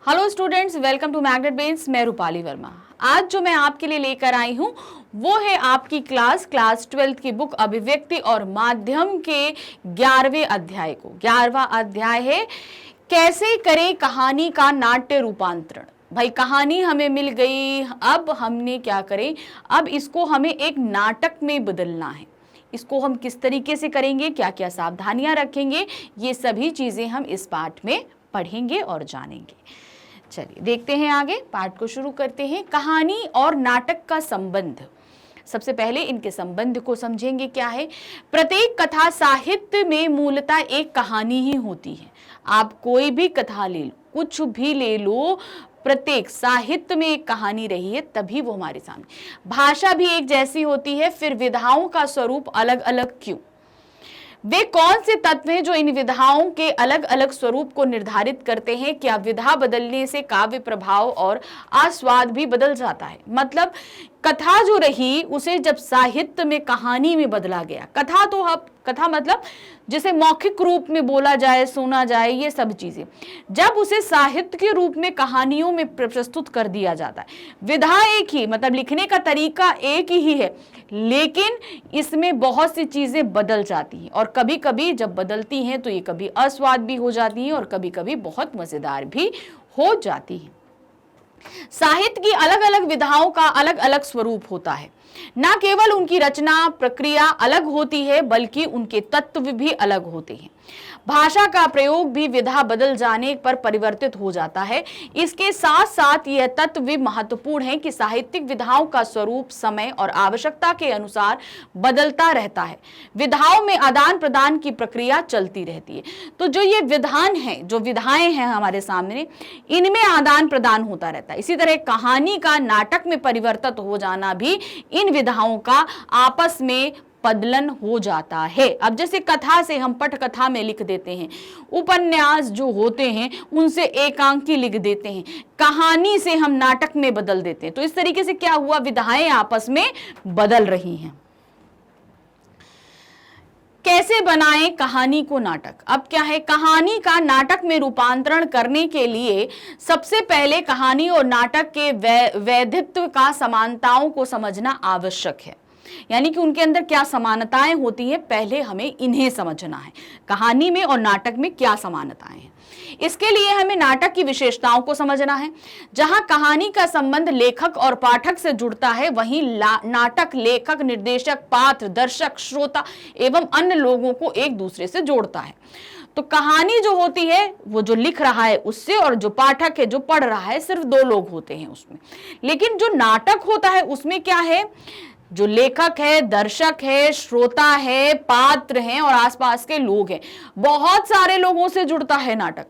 Hello students, welcome to magnet brains. मैं रूपाली वर्मा। आज जो मैं आपके लिए लेकर आई हूँ वो है आपकी क्लास 12th की बुक अभिव्यक्ति और माध्यम के 11वें अध्याय को। 11वां अध्याय है कैसे करें कहानी का नाट्य रूपांतरण। भाई कहानी हमें मिल गई, अब हमने क्या करें, अब इसको हमें एक नाटक में बदलना है। इसको हम किस तरीके से करेंगे, क्या क्या सावधानियां रखेंगे, ये सभी चीजें हम इस पाठ में पढ़ेंगे और जानेंगे। चलिए देखते हैं आगे, पाठ को शुरू करते हैं। कहानी और नाटक का संबंध। सबसे पहले इनके संबंध को समझेंगे। क्या है, प्रत्येक कथा साहित्य में मूलतः एक कहानी ही होती है। आप कोई भी कथा ले लो, कुछ भी ले लो, प्रत्येक साहित्य में एक कहानी रही है, तभी वो हमारे सामने। भाषा भी एक जैसी होती है, फिर विधाओं का स्वरूप अलग अलग क्यों? वे कौन से तत्व हैं जो इन विधाओं के अलग अलग स्वरूप को निर्धारित करते हैं? क्या विधा बदलने से काव्य प्रभाव और आस्वाद भी बदल जाता है? मतलब कथा जो रही उसे जब साहित्य में कहानी में बदला गया। कथा तो कथा मतलब जिसे मौखिक रूप में बोला जाए, सुना जाए, ये सब चीजें, जब उसे साहित्य के रूप में कहानियों में प्रस्तुत कर दिया जाता है। विधा एक ही, मतलब लिखने का तरीका एक ही है, लेकिन इसमें बहुत सी चीजें बदल जाती हैं, और कभी कभी जब बदलती हैं तो ये कभी अस्वाद भी हो जाती हैं और कभी कभी बहुत मजेदार भी हो जाती हैं। साहित्य की अलग अलग विधाओं का अलग अलग स्वरूप होता है। न केवल उनकी रचना प्रक्रिया अलग होती है, बल्कि उनके तत्व भी अलग होते हैं। भाषा का प्रयोग भी विधा बदल जाने पर परिवर्तित हो जाता है। इसके साथ साथ यह तत्व भी महत्वपूर्ण है कि साहित्यिक विधाओं का स्वरूप समय और आवश्यकता के अनुसार बदलता रहता है। विधाओं में आदान प्रदान की प्रक्रिया चलती रहती है। तो जो ये विधान है, जो विधाएं हैं हमारे सामने, इनमें आदान प्रदान होता रहता है। इसी तरह कहानी का नाटक में परिवर्तित हो जाना भी इन विधाओं का आपस में बदलन हो जाता है। अब जैसे कथा से हम पटकथा में लिख देते हैं, उपन्यास जो होते हैं उनसे एकांकी लिख देते हैं, कहानी से हम नाटक में बदल देते हैं। तो इस तरीके से क्या हुआ, विधाएं आपस में बदल रही हैं। कैसे बनाएं कहानी को नाटक? अब क्या है, कहानी का नाटक में रूपांतरण करने के लिए सबसे पहले कहानी और नाटक के वैधित्व का समानताओं को समझना आवश्यक है। यानी कि उनके अंदर क्या समानताएं होती हैं, पहले हमें इन्हें समझना है। कहानी में और नाटक में क्या समानताएं हैं, इसके लिए हमें नाटक की विशेषताओं को समझना है। जहां कहानी का संबंध लेखक और पाठक से जुड़ता है, वहीं नाटक लेखक, निर्देशक, पात्र, दर्शक, श्रोता एवं अन्य लोगों को एक दूसरे से जोड़ता है। तो कहानी जो होती है वो जो लिख रहा है उससे, और जो पाठक है जो पढ़ रहा है, सिर्फ दो लोग होते हैं उसमें। लेकिन जो नाटक होता है उसमें क्या है, जो लेखक है, दर्शक है, श्रोता है, पात्र हैं और आसपास के लोग हैं, बहुत सारे लोगों से जुड़ता है नाटक।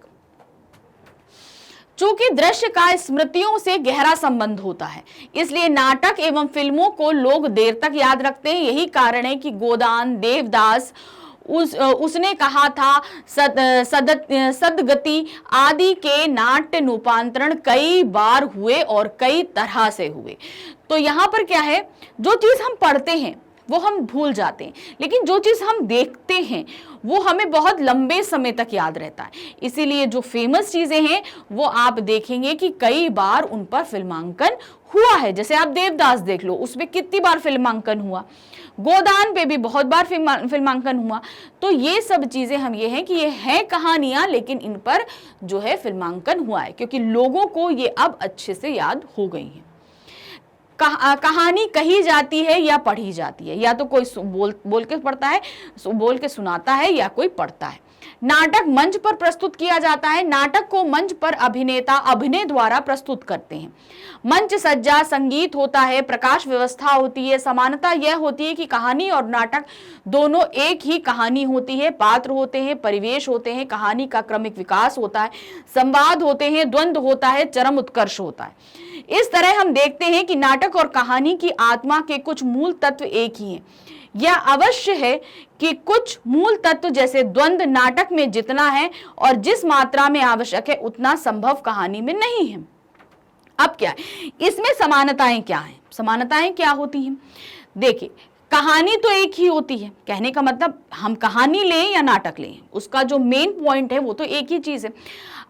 चूंकि दृश्य का स्मृतियों से गहरा संबंध होता है, इसलिए नाटक एवं फिल्मों को लोग देर तक याद रखते हैं। यही कारण है कि गोदान, देवदास, उसने कहा था, सदगति आदि के नाट्य रूपांतरण कई बार हुए और कई तरह से हुए। तो यहाँ पर क्या है, जो चीज हम पढ़ते हैं वो हम भूल जाते हैं, लेकिन जो चीज हम देखते हैं वो हमें बहुत लंबे समय तक याद रहता है। इसीलिए जो फेमस चीजें हैं वो आप देखेंगे कि कई बार उन पर फिल्मांकन हुआ है। जैसे आप देवदास देख लो, उसमें कितनी बार फिल्मांकन हुआ, गोदान पे भी बहुत बार फिल्मांकन हुआ। तो ये सब चीजें हम ये हैं कि ये हैं कहानियां, लेकिन इन पर जो है फिल्मांकन हुआ है, क्योंकि लोगों को ये अब अच्छे से याद हो गई है। कहानी कही जाती है या पढ़ी जाती है, या तो कोई बोल के पढ़ता है, बोल के सुनाता है, या कोई पढ़ता है। नाटक मंच पर प्रस्तुत किया जाता है। नाटक को मंच पर अभिनेता अभिनय द्वारा प्रस्तुत करते हैं। मंच सज्जा, संगीत होता है, प्रकाश व्यवस्था होती है। समानता यह होती है कि कहानी और नाटक दोनों एक ही कहानी होती है। पात्र होते हैं, परिवेश होते हैं, कहानी का क्रमिक विकास होता है, संवाद होते हैं, द्वंद्व होता है, चरम उत्कर्ष होता है। इस तरह हम देखते हैं कि नाटक और कहानी की आत्मा के कुछ मूल तत्व एक ही हैं। यह अवश्य है कि कुछ मूल तत्व जैसे द्वंद्व नाटक में जितना है और जिस मात्रा में आवश्यक है उतना संभव कहानी में नहीं है। अब क्या है, इसमें समानताएं क्या हैं? समानताएं क्या होती हैं? देखिए, कहानी तो एक ही होती है, कहने का मतलब हम कहानी लें या नाटक लें, उसका जो मेन पॉइंट है वो तो एक ही चीज है।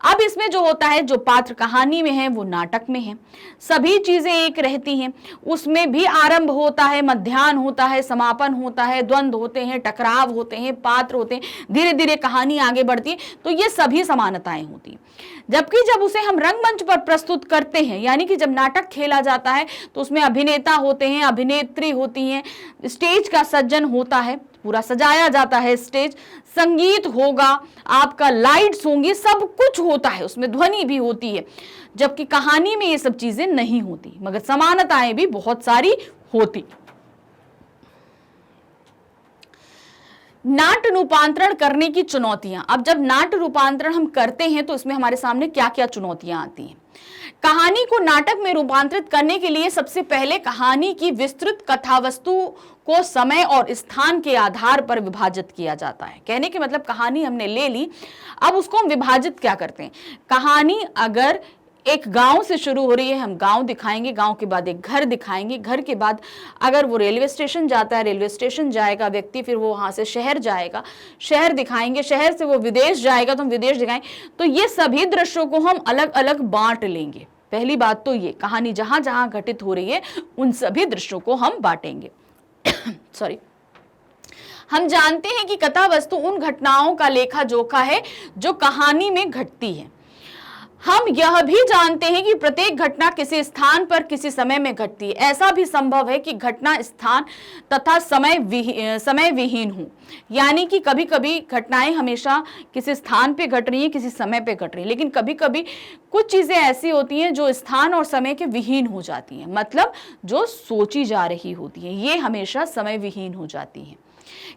अब इसमें जो होता है, जो पात्र कहानी में है वो नाटक में है, सभी चीजें एक रहती हैं। उसमें भी आरंभ होता है, मध्याह्न होता है, समापन होता है, द्वंद्व होते हैं, टकराव होते हैं, पात्र होते हैं, धीरे धीरे कहानी आगे बढ़ती है। तो ये सभी समानताएं होती हैं। जबकि जब उसे हम रंगमंच पर प्रस्तुत करते हैं, यानी कि जब नाटक खेला जाता है, तो उसमें अभिनेता होते हैं, अभिनेत्री होती हैं, स्टेज का सज्जन होता है, पूरा सजाया जाता है स्टेज, संगीत होगा, आपका लाइट्स होंगी, सब कुछ होता है, उसमें ध्वनि भी होती है। जबकि कहानी में ये सब चीजें नहीं होती, मगर समानताएं भी बहुत सारी होती। नाट्य रूपांतरण करने की चुनौतियां। अब जब नाट्य रूपांतरण हम करते हैं तो इसमें हमारे सामने क्या क्या चुनौतियां आती हैं। कहानी को नाटक में रूपांतरित करने के लिए सबसे पहले कहानी की विस्तृत कथावस्तु को समय और स्थान के आधार पर विभाजित किया जाता है। कहने के मतलब कहानी हमने ले ली, अब उसको हम विभाजित क्या करते हैं। कहानी अगर एक गांव से शुरू हो रही है, हम गांव दिखाएंगे, गांव के बाद एक घर दिखाएंगे, घर के बाद अगर वो रेलवे स्टेशन जाता है, रेलवे स्टेशन जाएगा व्यक्ति, फिर वो वहां से शहर जाएगा, शहर दिखाएंगे, शहर से वो विदेश जाएगा तो हम विदेश दिखाएंगे। तो ये सभी दृश्यों को हम अलग अलग बांट लेंगे। पहली बात तो ये, कहानी जहां जहां घटित हो रही है उन सभी दृश्यों को हम बांटेंगे। सॉरी। हम जानते हैं कि कथा वस्तु उन घटनाओं का लेखा जोखा है जो कहानी में घटती है। हम यह भी जानते हैं कि प्रत्येक घटना किसी स्थान पर किसी समय में घटती है। ऐसा भी संभव है कि घटना स्थान तथा समय विहीन हो, यानी कि कभी कभी घटनाएं हमेशा किसी स्थान पे घट रही हैं, किसी समय पे घट रही हैं, लेकिन कभी कभी कुछ चीजें ऐसी होती हैं जो स्थान और समय के विहीन हो जाती हैं, मतलब जो सोची जा रही होती हैं ये हमेशा समय विहीन हो जाती हैं।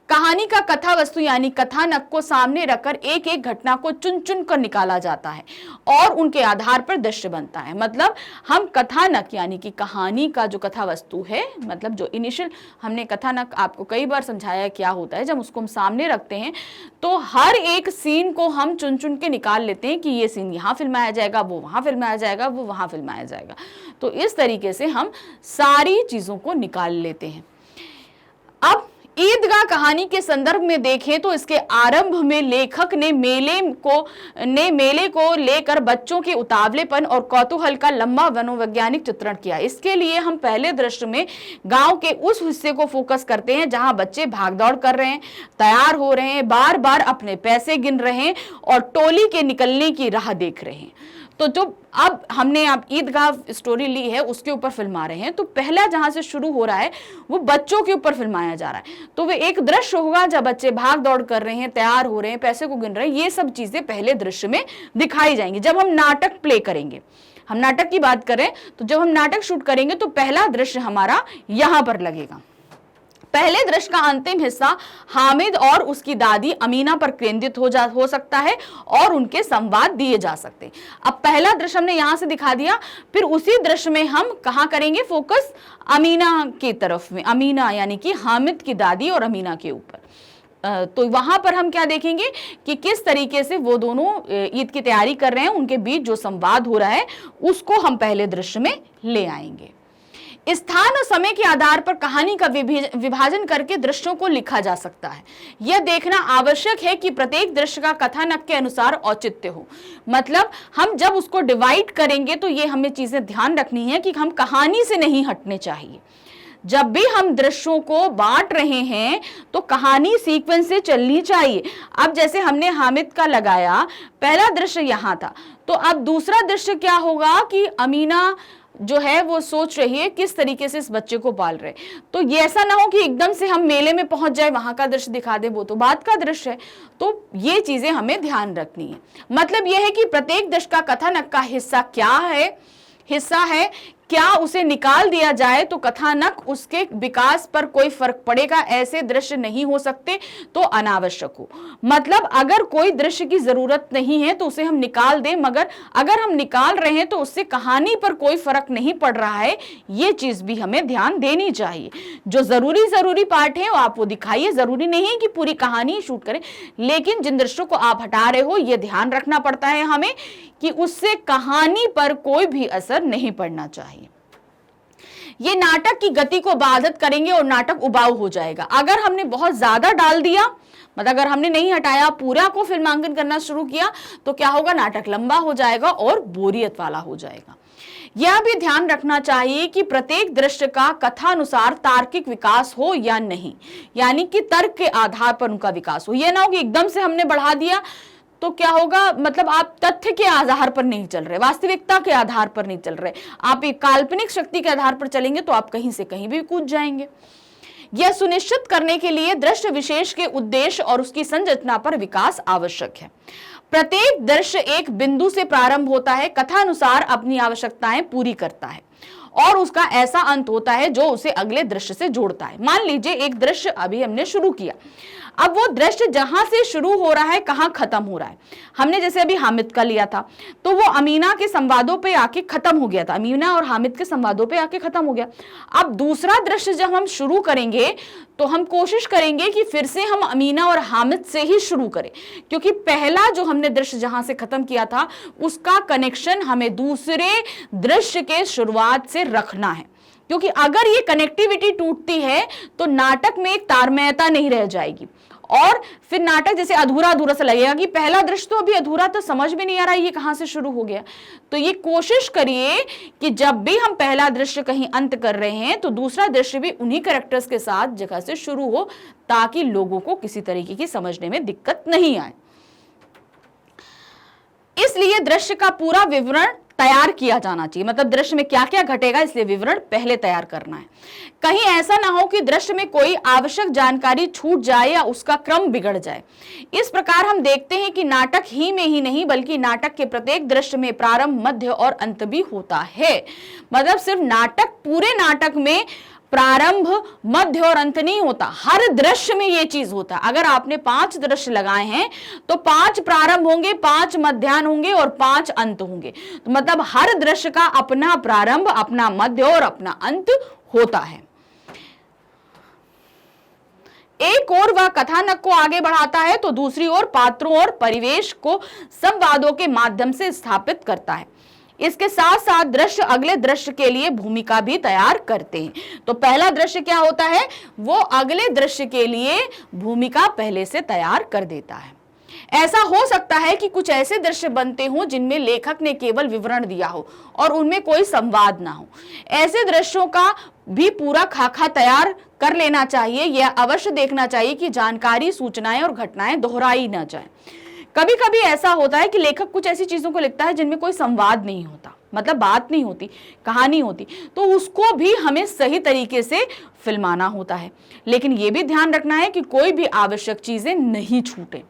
कहानी का कथा वस्तु यानी कथानक को सामने रखकर एक एक घटना को चुन चुन कर निकाला जाता है और उनके आधार पर दृश्य बनता है। मतलब हम कथानक यानी कि कहानी का जो कथा वस्तु है, मतलब जो इनिशियल हमने कथानक आपको कई बार समझाया क्या होता है, जब उसको हम सामने रखते हैं तो हर एक सीन को हम चुन चुन के निकाल लेते हैं कि ये सीन यहाँ फिल्माया जाएगा, वो वहाँ फिल्माया जाएगा, वो वहाँ फिल्माया जाएगा। तो इस तरीके से हम सारी चीज़ों को निकाल लेते हैं। अब ईदगाह कहानी के संदर्भ में देखें तो इसके आरंभ में लेखक ने मेले को लेकर बच्चों के उतावलेपन और कौतूहल का लंबा मनोवैज्ञानिक चित्रण किया। इसके लिए हम पहले दृश्य में गांव के उस हिस्से को फोकस करते हैं जहां बच्चे भागदौड़ कर रहे हैं, तैयार हो रहे हैं, बार बार अपने पैसे गिन रहे हैं और टोली के निकलने की राह देख रहे हैं। तो जो अब हमने आप ईदगाह स्टोरी ली है उसके ऊपर फिल्मा रहे हैं, तो पहला जहां से शुरू हो रहा है वो बच्चों के ऊपर फिल्माया जा रहा है। तो वे एक दृश्य होगा जब बच्चे भाग दौड़ कर रहे हैं, तैयार हो रहे हैं, पैसे को गिन रहे हैं, ये सब चीजें पहले दृश्य में दिखाई जाएंगी। जब हम नाटक प्ले करेंगे, हम नाटक की बात करें तो जब हम नाटक शूट करेंगे तो पहला दृश्य हमारा यहां पर लगेगा। पहले दृश्य का अंतिम हिस्सा हामिद और उसकी दादी अमीना पर केंद्रित हो सकता है और उनके संवाद दिए जा सकते हैं। अब पहला दृश्य हमने यहां से दिखा दिया, फिर उसी दृश्य में हम कहां करेंगे फोकस, अमीना की तरफ में, अमीना यानी कि हामिद की दादी और अमीना के ऊपर। तो वहां पर हम क्या देखेंगे कि किस तरीके से वो दोनों ईद की तैयारी कर रहे हैं, उनके बीच जो संवाद हो रहा है उसको हम पहले दृश्य में ले आएंगे। स्थान और समय के आधार पर कहानी का विभाजन करके दृश्यों को लिखा जा सकता है। यह देखना आवश्यक है कि प्रत्येक दृश्य का कथानक के अनुसार औचित्य हो। मतलब हम जब उसको डिवाइड करेंगे तो ये हमें चीजें ध्यान रखनी है कि हम कहानी से नहीं हटने चाहिए। जब भी हम दृश्यों को बांट रहे हैं तो कहानी सीक्वेंस से चलनी चाहिए। अब जैसे हमने हामिद का लगाया, पहला दृश्य यहां था, तो अब दूसरा दृश्य क्या होगा कि अमीना जो है वो सोच रही है किस तरीके से इस बच्चे को पाल रहे। तो ये ऐसा ना हो कि एकदम से हम मेले में पहुंच जाए, वहां का दृश्य दिखा दे, वो तो बात का दृश्य है। तो ये चीजें हमें ध्यान रखनी है। मतलब यह है कि प्रत्येक दृश्य का कथानक का हिस्सा है, क्या उसे निकाल दिया जाए तो कथानक उसके विकास पर कोई फर्क पड़ेगा, ऐसे दृश्य नहीं हो सकते तो अनावश्यक हो। मतलब अगर कोई दृश्य की जरूरत नहीं है तो उसे हम निकाल दें, मगर अगर हम निकाल रहे हैं तो उससे कहानी पर कोई फर्क नहीं पड़ रहा है, ये चीज भी हमें ध्यान देनी चाहिए। जो जरूरी पार्ट है आप वो दिखाइए, जरूरी नहीं है कि पूरी कहानी शूट करें, लेकिन जिन दृश्यों को आप हटा रहे हो ये ध्यान रखना पड़ता है हमें कि उससे कहानी पर कोई भी असर नहीं पड़ना चाहिए। ये नाटक की गति को बाधित करेंगे और नाटक उबाऊ हो जाएगा। अगर हमने बहुत ज्यादा डाल दिया मतलब अगर हमने नहीं हटाया, पूरा को फिल्मांकन करना शुरू किया, तो क्या होगा, नाटक लंबा हो जाएगा और बोरियत वाला हो जाएगा। यह भी ध्यान रखना चाहिए कि प्रत्येक दृश्य का कथानुसार तार्किक विकास हो या नहीं, यानी कि तर्क के आधार पर उनका विकास हो। यह ना हो कि एकदम से हमने बढ़ा दिया तो क्या होगा, मतलब आप तथ्य के आधार पर नहीं चल रहे, वास्तविकता के आधार पर नहीं चल रहे, आप एक काल्पनिक शक्ति के आधार पर चलेंगे तो आप कहीं से कहीं भी कूद जाएंगे। यह सुनिश्चित करने के लिए दृश्य विशेष के उद्देश्य और उसकी संरचना पर विकास आवश्यक है। प्रत्येक दृश्य एक बिंदु से प्रारंभ होता है, कथानुसार अपनी आवश्यकताएं पूरी करता है और उसका ऐसा अंत होता है जो उसे अगले दृश्य से जोड़ता है। मान लीजिए एक दृश्य अभी हमने शुरू किया, अब वो दृश्य जहां से शुरू हो रहा है कहां खत्म हो रहा है। हमने जैसे अभी हामिद का लिया था, तो वो अमीना के संवादों पे आके खत्म हो गया था, अमीना और हामिद के संवादों पे आके खत्म हो गया। अब दूसरा दृश्य जब हम शुरू करेंगे तो हम कोशिश करेंगे कि फिर से हम अमीना और हामिद से ही शुरू करें, क्योंकि पहला जो हमने दृश्य जहां से खत्म किया था उसका कनेक्शन हमें दूसरे दृश्य के शुरुआत से रखना है, क्योंकि अगर ये कनेक्टिविटी टूटती है तो नाटक में एक तारमयता नहीं रह जाएगी और फिर नाटक जैसे अधूरा अधूरा सा लगेगा कि पहला दृश्य तो अभी अधूरा, तो समझ में नहीं आ रहा ये कहां से शुरू हो गया। तो ये कोशिश करिए कि जब भी हम पहला दृश्य कहीं अंत कर रहे हैं तो दूसरा दृश्य भी उन्हीं कैरेक्टर्स के साथ जगह से शुरू हो, ताकि लोगों को किसी तरीके की समझने में दिक्कत नहीं आए। इसलिए दृश्य का पूरा विवरण तैयार किया जाना चाहिए, मतलब दृश्य में क्या क्या घटेगा इसलिए विवरण पहले तैयार करना है। कहीं ऐसा ना हो कि दृश्य में कोई आवश्यक जानकारी छूट जाए या उसका क्रम बिगड़ जाए। इस प्रकार हम देखते हैं कि नाटक ही में ही नहीं बल्कि नाटक के प्रत्येक दृश्य में प्रारंभ, मध्य और अंत भी होता है। मतलब सिर्फ नाटक, पूरे नाटक में प्रारंभ, मध्य और अंत नहीं होता, हर दृश्य में ये चीज होता है। अगर आपने 5 दृश्य लगाए हैं तो 5 प्रारंभ होंगे, 5 मध्याह्न होंगे और 5 अंत होंगे। तो मतलब हर दृश्य का अपना प्रारंभ, अपना मध्य और अपना अंत होता है। एक ओर वह कथानक को आगे बढ़ाता है तो दूसरी ओर पात्रों और परिवेश को संवादों के माध्यम से स्थापित करता है। इसके साथ साथ दृश्य अगले दृश्य के लिए भूमिका भी तैयार करते हैं। तो पहला दृश्य क्या होता है, वो अगले दृश्य के लिए भूमिका पहले से तैयार कर देता है। ऐसा हो सकता है कि कुछ ऐसे दृश्य बनते हों जिनमें लेखक ने केवल विवरण दिया हो और उनमें कोई संवाद ना हो। ऐसे दृश्यों का भी पूरा खाका तैयार कर लेना चाहिए। यह अवश्य देखना चाहिए कि जानकारी, सूचनाएं और घटनाएं दोहराई ना जाए। कभी कभी ऐसा होता है कि लेखक कुछ ऐसी चीजों को लिखता है जिनमें कोई संवाद नहीं होता, मतलब बात नहीं होती, कहानी होती, तो उसको भी हमें सही तरीके से फिल्माना होता है। लेकिन यह भी ध्यान रखना है कि कोई भी आवश्यक चीजें नहीं छूटे।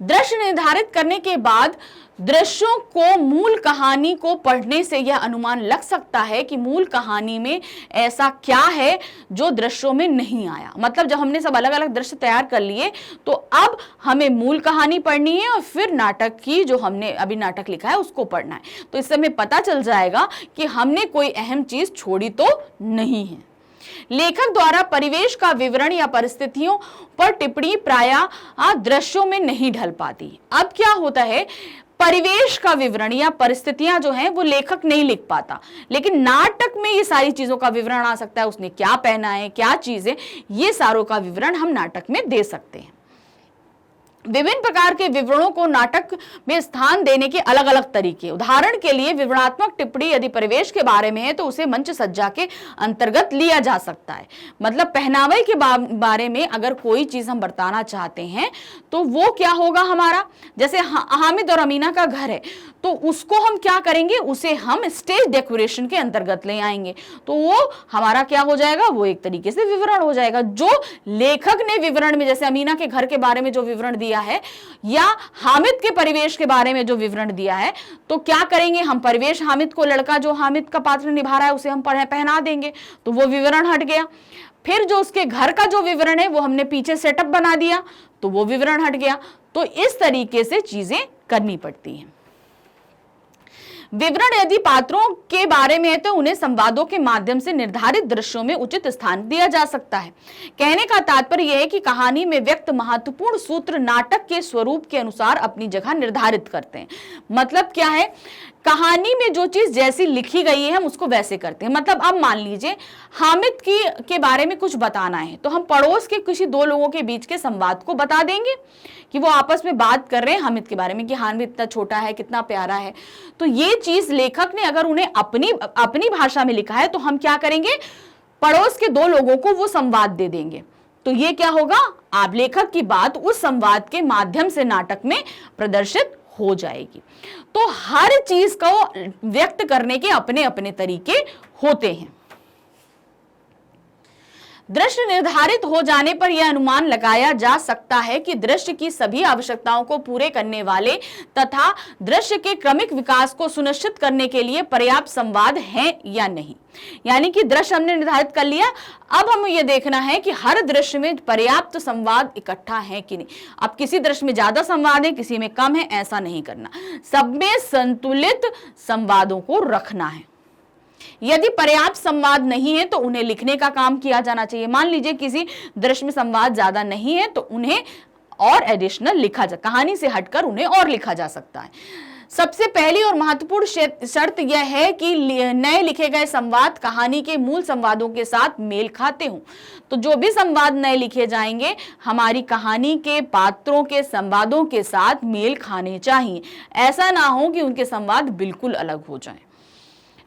दृश्य निर्धारित करने के बाद दृश्यों को मूल कहानी को पढ़ने से यह अनुमान लग सकता है कि मूल कहानी में ऐसा क्या है जो दृश्यों में नहीं आया। मतलब जब हमने सब अलग अलग दृश्य तैयार कर लिए तो अब हमें मूल कहानी पढ़नी है और फिर नाटक की, जो हमने अभी नाटक लिखा है उसको पढ़ना है। तो इससे हमें पता चल जाएगा कि हमने कोई अहम चीज छोड़ी तो नहीं है। लेखक द्वारा परिवेश का विवरण या परिस्थितियों पर टिप्पणी प्रायः दृश्यों में नहीं ढल पाती। अब क्या होता है, परिवेश का विवरण या परिस्थितियां जो हैं वो लेखक नहीं लिख पाता, लेकिन नाटक में ये सारी चीजों का विवरण आ सकता है। उसने क्या पहना है, क्या चीजें, ये सारों का विवरण हम नाटक में दे सकते हैं। विभिन्न प्रकार के विवरणों को नाटक में स्थान देने के अलग अलग तरीके। उदाहरण के लिए विवरणात्मक टिप्पणी यदि परिवेश के बारे में है तो उसे मंच सज्जा के अंतर्गत लिया जा सकता है। मतलब पहनावे के बारे में अगर कोई चीज हम बताना चाहते हैं तो वो क्या होगा हमारा, जैसे हामिद और अमीना का घर है तो उसको हम क्या करेंगे, उसे हम स्टेज डेकोरेशन के अंतर्गत ले आएंगे, तो वो हमारा क्या हो जाएगा, वो एक तरीके से विवरण हो जाएगा। जो लेखक ने विवरण में, जैसे अमीना के घर के बारे में जो विवरण दिया है या हामिद के परिवेश के बारे में जो विवरण दिया है, तो क्या करेंगे हम, परिवेश हामिद को, लड़का जो हामिद का पात्र निभा रहा है उसे हम पहना देंगे, तो वो विवरण हट गया। फिर जो उसके घर का जो विवरण है वो हमने पीछे सेटअप बना दिया तो वो विवरण हट गया। तो इस तरीके से चीजें करनी पड़ती हैं। विवरण यदि पात्रों के बारे में है तो उन्हें संवादों के माध्यम से निर्धारित दृश्यों में उचित स्थान दिया जा सकता है। कहने का तात्पर्य यह है कि कहानी में व्यक्त महत्वपूर्ण सूत्र नाटक के स्वरूप के अनुसार अपनी जगह निर्धारित करते हैं। मतलब क्या है, कहानी में जो चीज जैसी लिखी गई है हम उसको वैसे करते हैं। मतलब अब मान लीजिए हामिद के बारे में कुछ बताना है तो हम पड़ोस के किसी दो लोगों के बीच के संवाद को बता देंगे कि वो आपस में बात कर रहे हैं हामिद के बारे में कि हामिद इतना छोटा है, कितना प्यारा है। तो ये चीज लेखक ने अगर उन्हें अपनी भाषा में लिखा है तो हम क्या करेंगे, पड़ोस के दो लोगों को वो संवाद दे देंगे। तो ये क्या होगा, आप लेखक की बात उस संवाद के माध्यम से नाटक में प्रदर्शित हो जाएगी। तो हर चीज को व्यक्त करने के अपने अपने तरीके होते हैं। दृश्य निर्धारित हो जाने पर यह अनुमान लगाया जा सकता है कि दृश्य की सभी आवश्यकताओं को पूरे करने वाले तथा दृश्य के क्रमिक विकास को सुनिश्चित करने के लिए पर्याप्त संवाद हैं या नहीं। यानी कि दृश्य हमने निर्धारित कर लिया, अब हमें यह देखना है कि हर दृश्य में पर्याप्त संवाद इकट्ठा है कि नहीं। अब किसी दृश्य में ज्यादा संवाद है, किसी में कम है, ऐसा नहीं करना, सब में संतुलित संवादों को रखना है। यदि पर्याप्त संवाद नहीं है तो उन्हें लिखने का काम किया जाना चाहिए। मान लीजिए किसी दृश्य में संवाद ज्यादा नहीं है तो उन्हें और एडिशनल लिखा जा, कहानी से हटकर उन्हें और लिखा जा सकता है। सबसे पहली और महत्वपूर्ण शर्त यह है कि नए लिखे गए संवाद कहानी के मूल संवादों के साथ मेल खाते हों। तो जो भी संवाद नए लिखे जाएंगे हमारी कहानी के पात्रों के संवादों के साथ मेल खाने चाहिए। ऐसा ना हो कि उनके संवाद बिल्कुल अलग हो जाएं।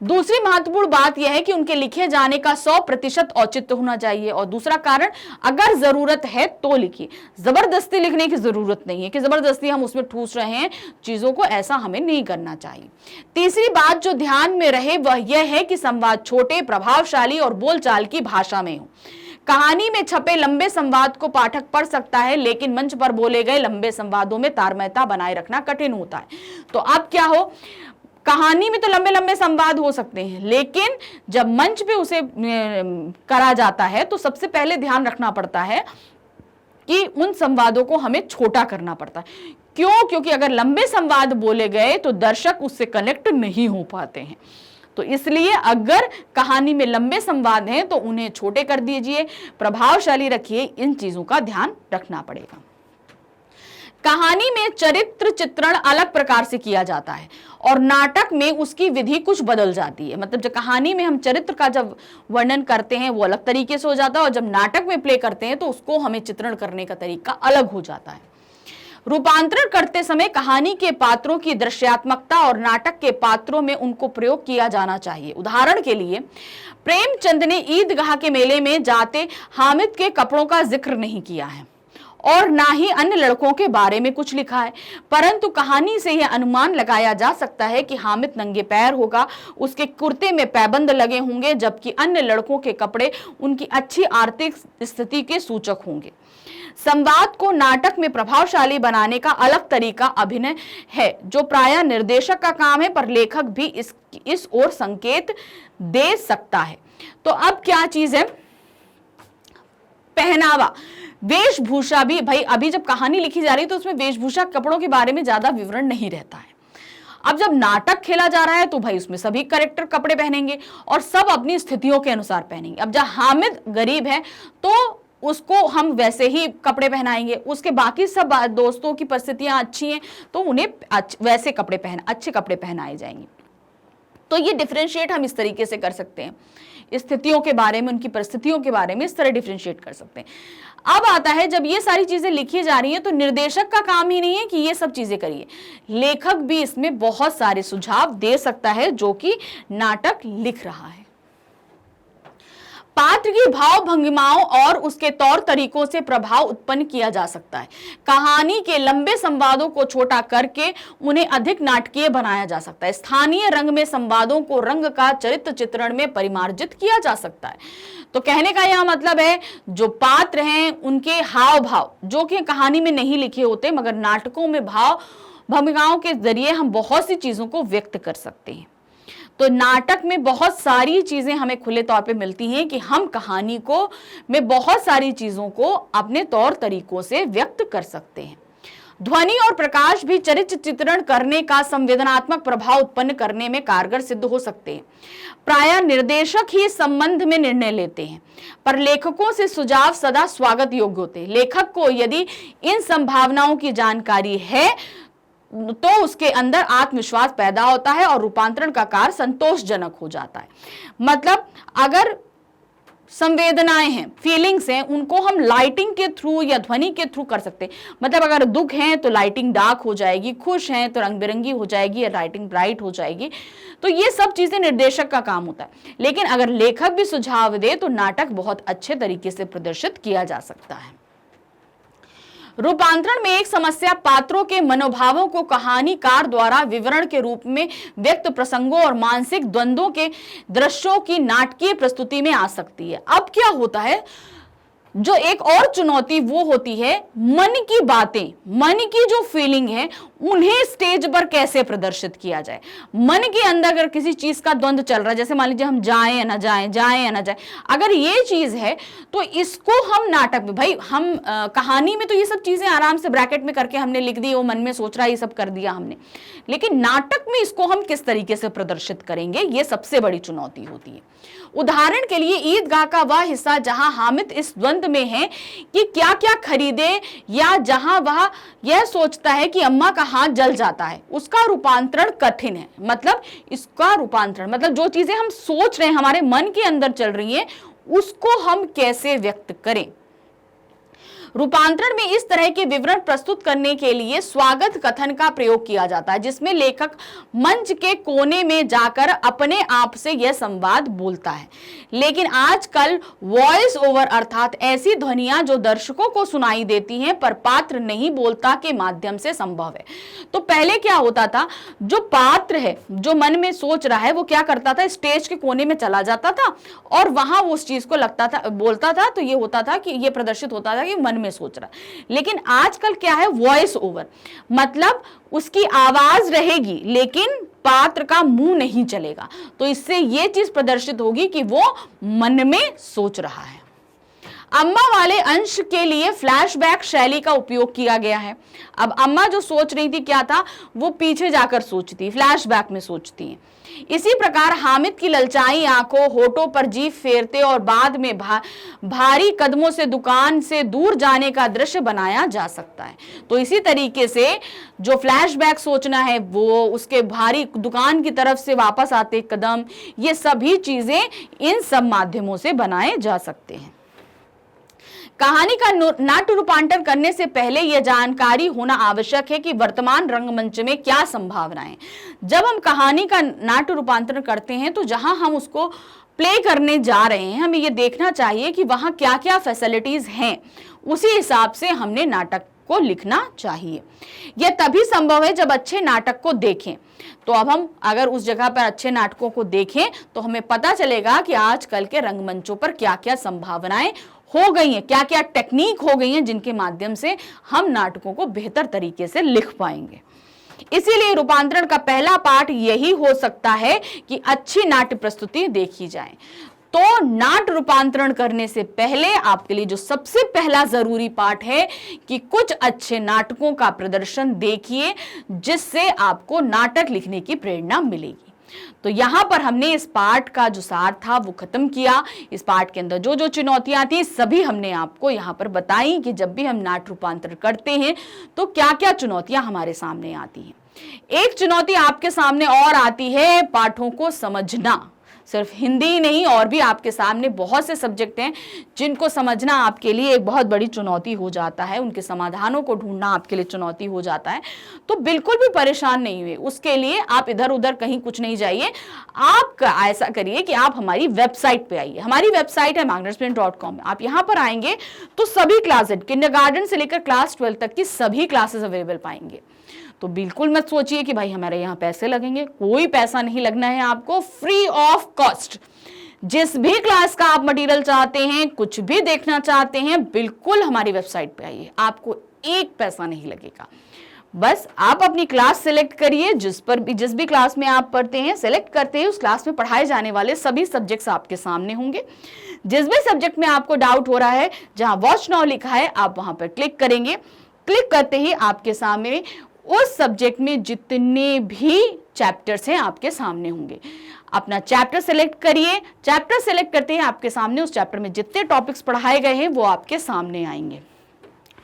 दूसरी महत्वपूर्ण बात यह है कि उनके लिखे जाने का 100% औचित्य होना चाहिए। और दूसरा कारण, अगर जरूरत है तो लिखिए, जबरदस्ती लिखने की जरूरत नहीं है कि जबरदस्ती हम उसमें ठूस रहे हैं चीजों को, ऐसा हमें नहीं करना चाहिए। तीसरी बात जो ध्यान में रहे वह यह है कि संवाद छोटे, प्रभावशाली और बोलचाल की भाषा में हो। कहानी में छपे लंबे संवाद को पाठक पढ़ सकता है, लेकिन मंच पर बोले गए लंबे संवादों में तारतम्य बनाए रखना कठिन होता है। तो अब क्या हो, कहानी में तो लंबे लंबे संवाद हो सकते हैं, लेकिन जब मंच पे उसे करा जाता है तो सबसे पहले ध्यान रखना पड़ता है कि उन संवादों को हमें छोटा करना पड़ता है। क्यों? क्योंकि अगर लंबे संवाद बोले गए तो दर्शक उससे कनेक्ट नहीं हो पाते हैं। तो इसलिए अगर कहानी में लंबे संवाद हैं तो उन्हें छोटे कर दीजिए, प्रभावशाली रखिए, इन चीजों का ध्यान रखना पड़ेगा। कहानी में चरित्र चित्रण अलग प्रकार से किया जाता है और नाटक में उसकी विधि कुछ बदल जाती है। मतलब जब कहानी में हम चरित्र का जब वर्णन करते हैं वो अलग तरीके से हो जाता है, और जब नाटक में प्ले करते हैं तो उसको हमें चित्रण करने का तरीका अलग हो जाता है। रूपांतरण करते समय कहानी के पात्रों की दृश्यात्मकता और नाटक के पात्रों में उनको प्रयोग किया जाना चाहिए। उदाहरण के लिए प्रेमचंद ने ईदगाह के मेले में जाते हामिद के कपड़ों का जिक्र नहीं किया है और ना ही अन्य लड़कों के बारे में कुछ लिखा है, परंतु कहानी से यह अनुमान लगाया जा सकता है कि हामिद नंगे पैर होगा, उसके कुर्ते में पैबंद लगे होंगे, जबकि अन्य लड़कों के कपड़े उनकी अच्छी आर्थिक स्थिति के सूचक होंगे। संवाद को नाटक में प्रभावशाली बनाने का अलग तरीका अभिनय है, जो प्रायः निर्देशक का काम है, पर लेखक भी इस ओर संकेत दे सकता है। तो अब क्या चीज है, पहनावा, वेशभूषा भी। भाई अभी जब कहानी लिखी जा रही है तो उसमें वेशभूषा, कपड़ों के बारे में ज्यादा विवरण नहीं रहता है। अब जब नाटक खेला जा रहा है तो भाई उसमें सभी कैरेक्टर कपड़े पहनेंगे और सब अपनी स्थितियों के अनुसार पहनेंगे। अब जब हामिद गरीब है तो उसको हम वैसे ही कपड़े पहनाएंगे, उसके बाकी सब दोस्तों की परिस्थितियां अच्छी हैं तो उन्हें वैसे कपड़े अच्छे कपड़े पहनाए जाएंगे। तो ये डिफरेंशिएट हम इस तरीके से कर सकते हैं, स्थितियों के बारे में, उनकी परिस्थितियों के बारे में इस तरह डिफरेंशिएट कर सकते हैं। अब आता है जब ये सारी चीजें लिखी जा रही हैं तो निर्देशक का काम ही नहीं है कि ये सब चीजें करिए, लेखक भी इसमें बहुत सारे सुझाव दे सकता है जो कि नाटक लिख रहा है। पात्र की भाव भंगिमाओं और उसके तौर तरीकों से प्रभाव उत्पन्न किया जा सकता है। कहानी के लंबे संवादों को छोटा करके उन्हें अधिक नाटकीय बनाया जा सकता है। स्थानीय रंग में संवादों को रंग का चरित्र चित्रण में परिमार्जित किया जा सकता है। तो कहने का यह मतलब है जो पात्र हैं उनके हाव भाव जो कि कहानी में नहीं लिखे होते, मगर नाटकों में भाव भूमिकाओं के जरिए हम बहुत सी चीजों को व्यक्त कर सकते हैं। तो नाटक में बहुत सारी चीजें हमें खुले तौर पे मिलती हैं कि हम कहानी को में बहुत सारी चीजों को अपने तौर तरीकों से व्यक्त कर सकते हैं। ध्वनि और प्रकाश भी चरित्र चित्रण करने का संवेदनात्मक प्रभाव उत्पन्न करने में कारगर सिद्ध हो सकते हैं। प्रायः निर्देशक ही इस संबंध में निर्णय लेते हैं, पर लेखकों से सुझाव सदा स्वागत योग्य होते हैं। लेखक को यदि इन संभावनाओं की जानकारी है तो उसके अंदर आत्मविश्वास पैदा होता है और रूपांतरण का कार्य संतोषजनक हो जाता है। मतलब अगर संवेदनाएं हैं, फीलिंग्स हैं, उनको हम लाइटिंग के थ्रू या ध्वनि के थ्रू कर सकते हैं। मतलब अगर दुख है तो लाइटिंग डार्क हो जाएगी, खुश हैं तो रंग बिरंगी हो जाएगी या लाइटिंग ब्राइट हो जाएगी। तो ये सब चीजें निर्देशक का काम होता है। लेकिन अगर लेखक भी सुझाव दे तो नाटक बहुत अच्छे तरीके से प्रदर्शित किया जा सकता है। रूपांतरण में एक समस्या पात्रों के मनोभावों को कहानीकार द्वारा विवरण के रूप में व्यक्त प्रसंगों और मानसिक द्वंद्वों के दृश्यों की नाटकीय प्रस्तुति में आ सकती है। अब क्या होता है, जो एक और चुनौती वो होती है मन की बातें, मन की जो फीलिंग है उन्हें स्टेज पर कैसे प्रदर्शित किया जाए। मन के अंदर अगर किसी चीज का द्वंद्व चल रहा है, जैसे मान लीजिए हम जाएं या ना जाएं, जाएं या ना जाएं, अगर ये चीज है तो इसको हम नाटक में, भाई हम कहानी में तो ये सब चीजें आराम से ब्रैकेट में करके हमने लिख दी, वो मन में सोच रहा है, ये सब कर दिया हमने। लेकिन नाटक में इसको हम किस तरीके से प्रदर्शित करेंगे, ये सबसे बड़ी चुनौती होती है। उदाहरण के लिए ईदगाह का वह हिस्सा जहां हामिद इस द्वंद्व में है कि क्या क्या खरीदे, या जहां वह यह सोचता है कि अम्मा का हाथ जल जाता है, उसका रूपांतरण कठिन है। मतलब इसका रूपांतरण मतलब जो चीजें हम सोच रहे हैं, हमारे मन के अंदर चल रही हैं, उसको हम कैसे व्यक्त करें। रूपांतरण में इस तरह के विवरण प्रस्तुत करने के लिए स्वागत कथन का प्रयोग किया जाता है, जिसमें लेखक मंच के कोने में जाकर अपने आप से यह संवाद बोलता है। लेकिन आजकल वॉइस ओवर अर्थात ऐसी ध्वनियां जो दर्शकों को सुनाई देती हैं पर पात्र नहीं बोलता के माध्यम से संभव है। तो पहले क्या होता था, जो पात्र है जो मन में सोच रहा है वो क्या करता था, स्टेज के कोने में चला जाता था और वहां वो उस चीज को लगता था, बोलता था, तो ये होता था कि ये प्रदर्शित होता था कि मन में सोच रहा। लेकिन आजकल क्या है, वॉइस ओवर, मतलब उसकी आवाज रहेगी लेकिन पात्र का मुंह नहीं चलेगा। तो इससे यह चीज प्रदर्शित होगी कि वो मन में सोच रहा है। अम्मा वाले अंश के लिए फ्लैशबैक शैली का उपयोग किया गया है। अब अम्मा जो सोच रही थी क्या था, वो पीछे जाकर सोचती, फ्लैशबैक में सोचती है। इसी प्रकार हामिद की ललचाई आंखों, होठों पर जीभ फेरते और बाद में भारी कदमों से दुकान से दूर जाने का दृश्य बनाया जा सकता है। तो इसी तरीके से जो फ्लैशबैक सोचना है, वो उसके भारी दुकान की तरफ से वापस आते कदम, ये सभी चीजें इन सब माध्यमों से बनाए जा सकते हैं। कहानी का नाट्य रूपांतरण करने से पहले यह जानकारी होना आवश्यक है कि वर्तमान रंगमंच में क्या संभावनाएं। जब हम कहानी का नाट्य रूपांतरण करते हैं तो जहां हम उसको प्ले करने जा रहे हैं, हमें यह देखना चाहिए कि वहां क्या क्या फैसिलिटीज हैं, उसी हिसाब से हमने नाटक को लिखना चाहिए। यह तभी संभव है जब अच्छे नाटक को देखें। तो अब हम अगर उस जगह पर अच्छे नाटकों को देखें तो हमें पता चलेगा कि आजकल के रंगमंचों पर क्या क्या संभावनाएं हो गई हैं, क्या क्या टेक्निक हो गई हैं, जिनके माध्यम से हम नाटकों को बेहतर तरीके से लिख पाएंगे। इसीलिए रूपांतरण का पहला पाठ यही हो सकता है कि अच्छी नाट्य प्रस्तुति देखी जाए। तो नाट्य रूपांतरण करने से पहले आपके लिए जो सबसे पहला जरूरी पाठ है कि कुछ अच्छे नाटकों का प्रदर्शन देखिए, जिससे आपको नाटक लिखने की प्रेरणा मिलेगी। तो यहां पर हमने इस पाठ का जो सार था वो खत्म किया। इस पाठ के अंदर जो जो चुनौतियां थी सभी हमने आपको यहां पर बताई कि जब भी हम नाट्य रूपांतरण करते हैं तो क्या क्या चुनौतियां हमारे सामने आती हैं। एक चुनौती आपके सामने और आती है, पाठों को समझना। सिर्फ हिंदी ही नहीं, और भी आपके सामने बहुत से सब्जेक्ट हैं जिनको समझना आपके लिए एक बहुत बड़ी चुनौती हो जाता है, उनके समाधानों को ढूंढना आपके लिए चुनौती हो जाता है। तो बिल्कुल भी परेशान नहीं हुए, उसके लिए आप इधर उधर कहीं कुछ नहीं जाइए। आप ऐसा करिए कि आप हमारी वेबसाइट पे आइए। हमारी वेबसाइट है magnetsprint.com। आप यहाँ पर आएंगे तो सभी क्लासेस, किंडरगार्टन से लेकर क्लास 12 तक की सभी क्लासेस अवेलेबल पाएंगे। तो बिल्कुल मत सोचिए कि भाई हमारे यहाँ पैसे लगेंगे, कोई पैसा नहीं लगना है आपको, फ्री ऑफ कॉस्ट। जिस भी क्लास का आप मटेरियल चाहते हैं, कुछ भी देखना चाहते हैं, बिल्कुल हमारी वेबसाइट पे आइए, आपको एक पैसा नहीं लगेगा। बस आप अपनी क्लास सेलेक्ट करिए, जिस भी क्लास में आप पढ़ते हैं सेलेक्ट करते हैं, उस क्लास में पढ़ाए जाने वाले सभी सब्जेक्ट्स आपके सामने होंगे। जिस भी सब्जेक्ट में आपको डाउट हो रहा है, जहां वॉच नाउ लिखा है आप वहां पर क्लिक करेंगे। क्लिक करते ही आपके सामने उस सब्जेक्ट में जितने भी चैप्टर्स हैं आपके सामने होंगे। अपना चैप्टर सेलेक्ट करिए। चैप्टर सेलेक्ट करते हैं आपके सामने उस चैप्टर में जितने टॉपिक्स पढ़ाए गए हैं वो आपके सामने आएंगे।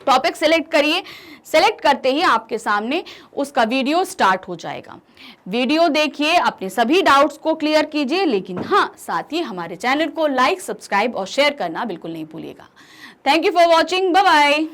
टॉपिक सिलेक्ट करिए। सेलेक्ट करते ही आपके सामने उसका वीडियो स्टार्ट हो जाएगा। वीडियो देखिए, अपने सभी डाउट्स को क्लियर कीजिए, लेकिन हाँ, साथ ही हमारे चैनल को लाइक, सब्सक्राइब और शेयर करना बिल्कुल नहीं भूलिएगा। Thank you for watching. Bye bye.